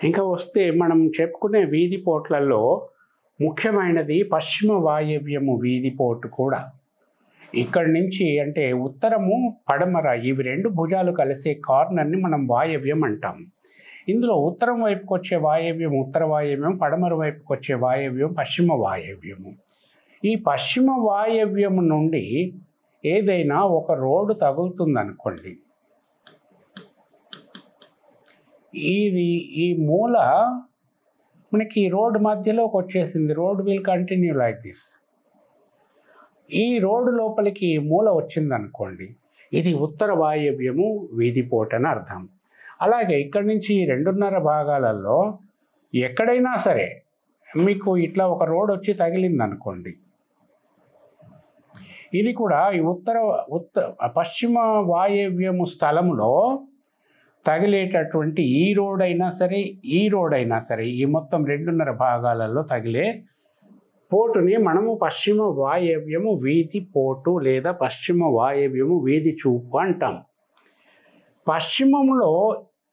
ఇంకా వస్తే మనం చెప్పుకునే వీధిపోట్లలో ముఖ్యమైనది పశ్చిమ వాయవ్యము వీధిపోటు కూడా. ఇక్కడి నుంచి అంటే ఉత్తరము పడమర ఇవి రెండు భుజాలు కలిసే కార్నర్ని మనం వాయవ్యం అంటాం. ఇందులో ఉత్తరం వైపుకి వచ్చే వాయవ్యం ఉత్తర వాయవ్యం, పడమర వైపుకి వచ్చే వాయవ్యం పశ్చిమ వాయవ్యము. ఈ పశ్చిమ వాయవ్యం నుండి ఏదైనా ఒక రోడ్డు తగులుతుందనుకోండి, ఈ మూల మనకి రోడ్డు మధ్యలోకి వచ్చేసింది. Road will continue like this. ఈ రోడ్డు లోపలికి మూల వచ్చిందనుకోండి, ఇది ఉత్తర వాయవ్యము వీధిపోటు అని అర్థం. అలాగే ఇక్కడి నుంచి 2.5 భాగాలలో ఎక్కడైనా సరే మీకు ఇట్లా ఒక రోడ్ వచ్చి తగిలిందనుకోండి, ఇది కూడా ఈ పశ్చిమ వాయవ్యము స్థలంలో తగిలేటటువంటి ఈ రోడ్ అయినా సరే ఈ మొత్తం 2.5 భాగాలలో తగిలే పోటుని మనము పశ్చిమ వాయవ్యము వీధి పోటు లేదా పశ్చిమ వాయవ్యము వీధి చూపు అంటాం. పశ్చిమంలో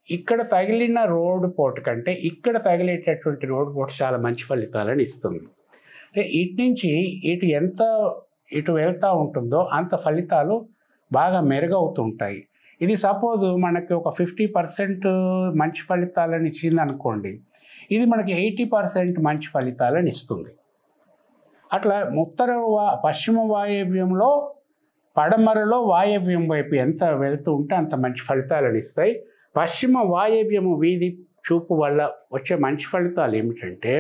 ఇక్కడ తగిలిన రోడ్డు పోటు కంటే ఇక్కడ తగిలేటటువంటి రోడ్డు పోటు చాలా మంచి ఫలితాలను ఇస్తుంది. అంటే ఇటు నుంచి ఇటు వెళ్తూ ఉంటుందో అంత ఫలితాలు బాగా మెరుగవుతుంటాయి. ఇది సపోజ్ మనకి ఒక 50% మంచి ఫలితాలను ఇచ్చింది అనుకోండి, ఇది మనకి 80% మంచి ఫలితాలను ఇస్తుంది. అట్లా పశ్చిమ వాయవ్యంలో పడమరలో వాయవ్యం వైపు ఎంత వెళ్తూ ఉంటే అంత మంచి ఫలితాలను ఇస్తాయి. పశ్చిమ వాయవ్యము వీధి చూపు వల్ల వచ్చే మంచి ఫలితాలు ఏమిటంటే,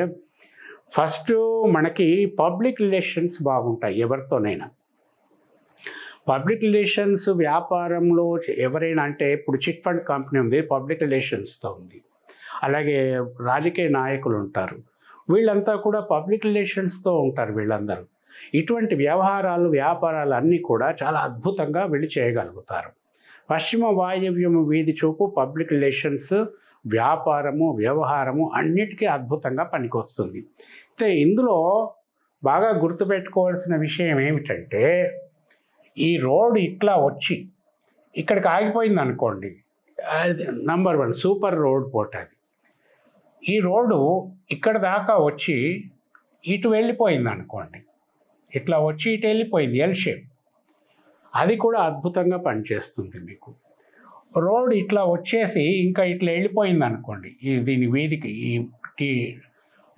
ఫస్ట్ మనకి పబ్లిక్ రిలేషన్స్ బాగుంటాయి. ఎవరితోనైనా పబ్లిక్ రిలేషన్స్ వ్యాపారంలో ఎవరైనా అంటే ఇప్పుడు చిట్ ఫండ్ కంపెనీ ఉంది, పబ్లిక్ రిలేషన్స్తో ఉంది. అలాగే రాజకీయ నాయకులు ఉంటారు, వీళ్ళంతా కూడా పబ్లిక్ రిలేషన్స్తో ఉంటారు. వీళ్ళందరూ ఇటువంటి వ్యాపారాలు అన్నీ కూడా చాలా అద్భుతంగా వీళ్ళు చేయగలుగుతారు. పశ్చిమ వాయవ్యము వీధి చూపు పబ్లిక్ రిలేషన్స్, వ్యాపారము, వ్యవహారము అన్నిటికీ అద్భుతంగా పనికొస్తుంది. అయితే ఇందులో బాగా గుర్తుపెట్టుకోవాల్సిన విషయం ఏమిటంటే, ఈ రోడ్ ఇట్లా వచ్చి ఇక్కడికి ఆగిపోయింది అనుకోండి, అది నంబర్ 1 సూపర్ రోడ్ పోట్. అది ఈ రోడ్డు ఇక్కడ దాకా వచ్చి ఇటు వెళ్ళిపోయింది అనుకోండి, ఇట్లా వచ్చి ఇటు వెళ్ళిపోయింది ఎల్ షేప్, అది కూడా అద్భుతంగా పనిచేస్తుంది. మీకు రోడ్ ఇట్లా వచ్చేసి ఇంకా ఇట్లా వెళ్ళిపోయింది అనుకోండి, దీని వీధికి ఈ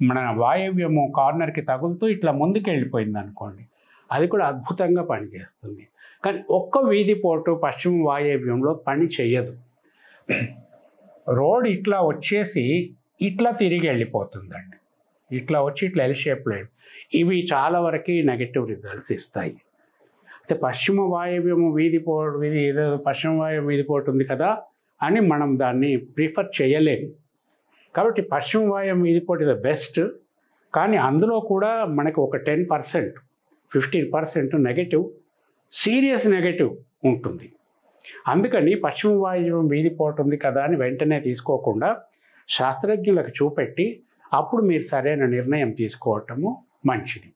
మన వాయవ్యము కార్నర్కి తగులుతూ ఇట్లా ముందుకు వెళ్ళిపోయింది అనుకోండి, అది కూడా అద్భుతంగా పనిచేస్తుంది. కానీ ఒక్క వీధిపోటు పశ్చిమ వాయవ్యంలో పని చెయ్యదు. రోడ్ ఇట్లా వచ్చేసి ఇట్లా తిరిగి వెళ్ళిపోతుందండి, ఇట్లా వచ్చి ఇట్లా ఎల్ షేప్లో. ఇవి చాలా వరకు నెగటివ్ రిజల్ట్స్ ఇస్తాయి. అయితే పశ్చిమ వాయవ్యము ఏదో పశ్చిమ వాయవ్యం వీధిపోటు ఉంది కదా అని మనం దాన్ని ప్రిఫర్ చేయలేము. కాబట్టి పశ్చిమ వాయవ్యం వీధిపోటు ఇస్ ద బెస్ట్. కానీ అందులో కూడా మనకు ఒక 10%, 15% నెగటివ్, సీరియస్ నెగటివ్ ఉంటుంది. అందుకని పశ్చిమ వాయవ్యం వీధిపోటు ఉంది కదా అని వెంటనే తీసుకోకుండా శాస్త్రజ్ఞులకు చూపెట్టి అప్పుడు మీరు సరైన నిర్ణయం తీసుకోవటము మంచిది.